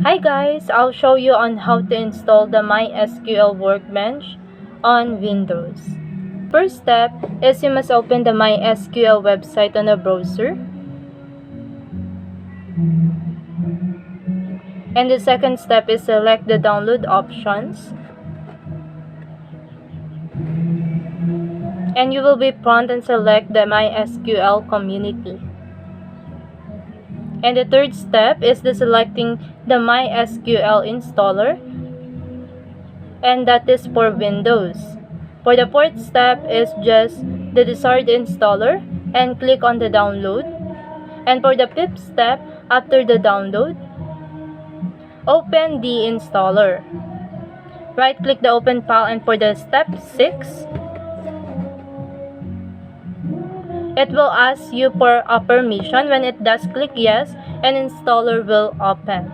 Hi guys, I'll show you on how to install the MySQL Workbench on Windows. First step is you must open the MySQL website on the browser. And the second step is select the download options. And you will be prompted and select the MySQL community. And the third step is the selecting the MySQL installer, and that is for Windows. For the fourth step is just the desired installer and click on the download. And for the fifth step, after the download, open the installer. Right click the open file, and for the step 6, it will ask you for a permission. When it does, click yes, and installer will open.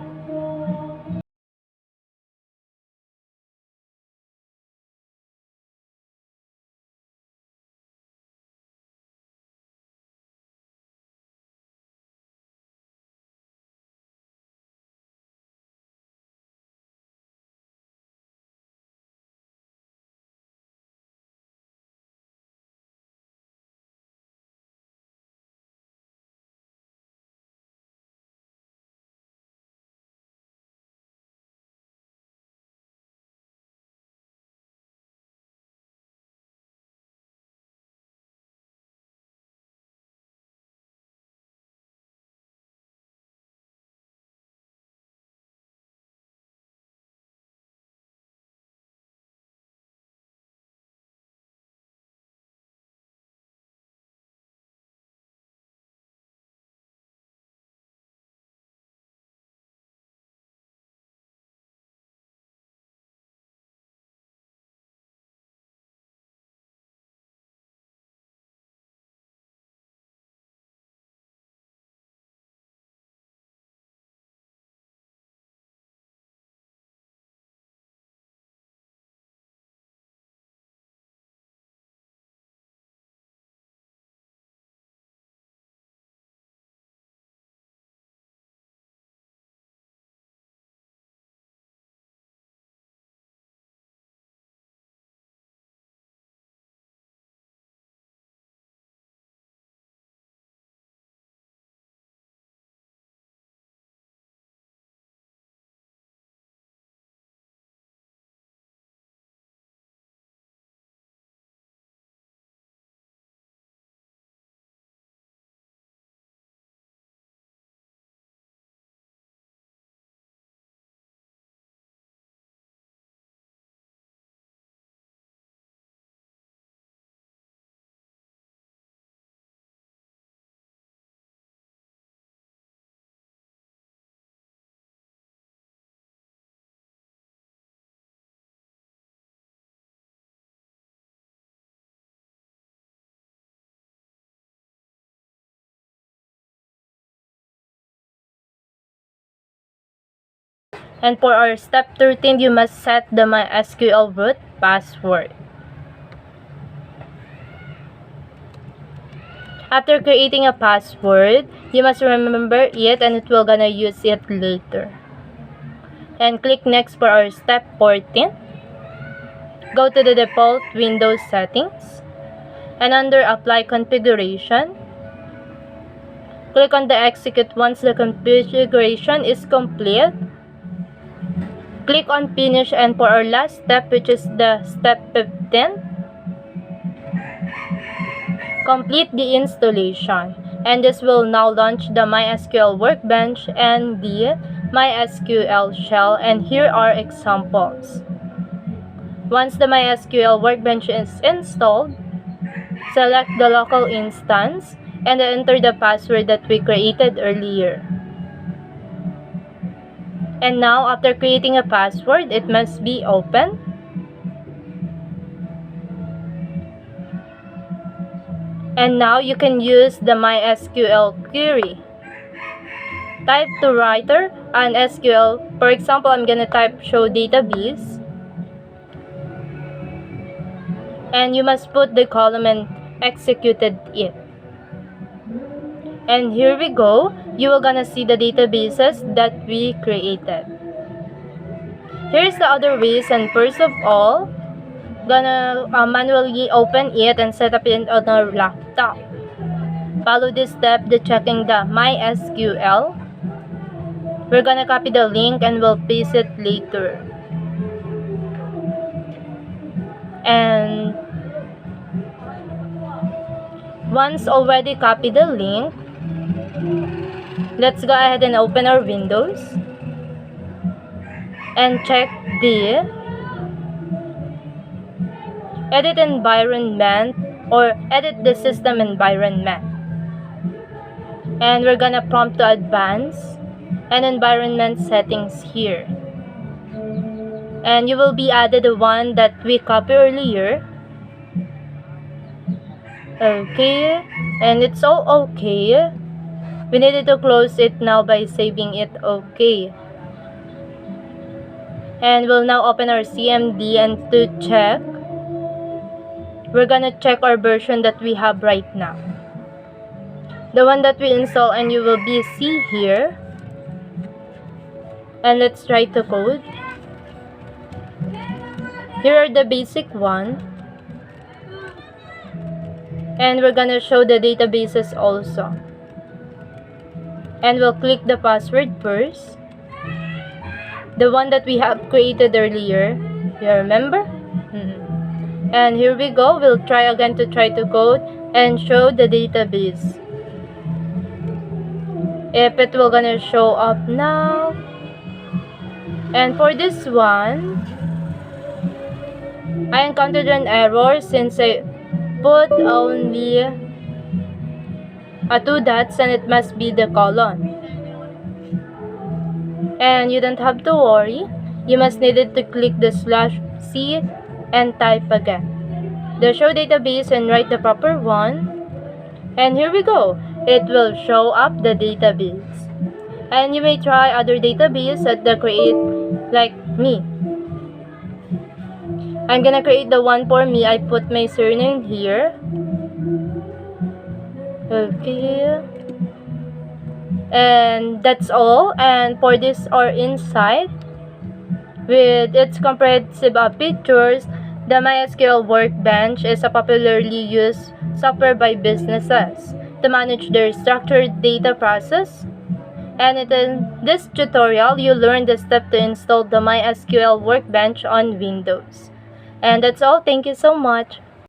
And for our step 13, you must set the MySQL root password. After creating a password, you must remember it, and it will gonna use it later. And click next for our step 14. Go to the default Windows settings, and under apply configuration, click on the execute. Once the configuration is complete, click on finish. And for our last step, which is the step 15, complete the installation. And this will now launch the MySQL Workbench and the MySQL shell. And here are examples. Once the MySQL Workbench is installed, select the local instance and enter the password that we created earlier. And now, after creating a password, it must be open. And now you can use the MySQL query. Type to writer and SQL. For example, I'm gonna type show database. And you must put the column and executed it. And here we go. you will gonna see the databases that we created. Here's the other ways, and first of all, gonna manually open it and set up it on our laptop. Follow this step, the checking the MySQL. We're gonna copy the link and we'll paste it later. And once already copied the link, let's go ahead and open our Windows and check the edit environment or edit the system environment. And we're gonna prompt to advance and environment settings here. And you will be added the one that we copied earlier. Okay, and it's all okay. We needed to close it now by saving it okay. And we'll now open our CMD, and to check, we're gonna check our version that we have right now. The one that we install, and you will be see here. And let's try to code. Here are the basic one. And we're gonna show the databases also. And we'll click the password first. The one that we have created earlier. You remember? And here we go. We'll try again to code and show the database. If it will gonna show up now. And for this one, I encountered an error since I put only 2 dots and it must be the colon. And you don't have to worry. You must needed to click the /C and type again the show database and write the proper one. And here we go. It will show up the database. And you may try other database at the create like me. I'm gonna create the one for me. I put my surname here. Okay. And that's all. And for this our insight, with its comprehensive features, the MySQL Workbench is a popularly used software by businesses to manage their structured data process. And in this tutorial, you learn the step to install the MySQL Workbench on Windows. And that's all. Thank you so much.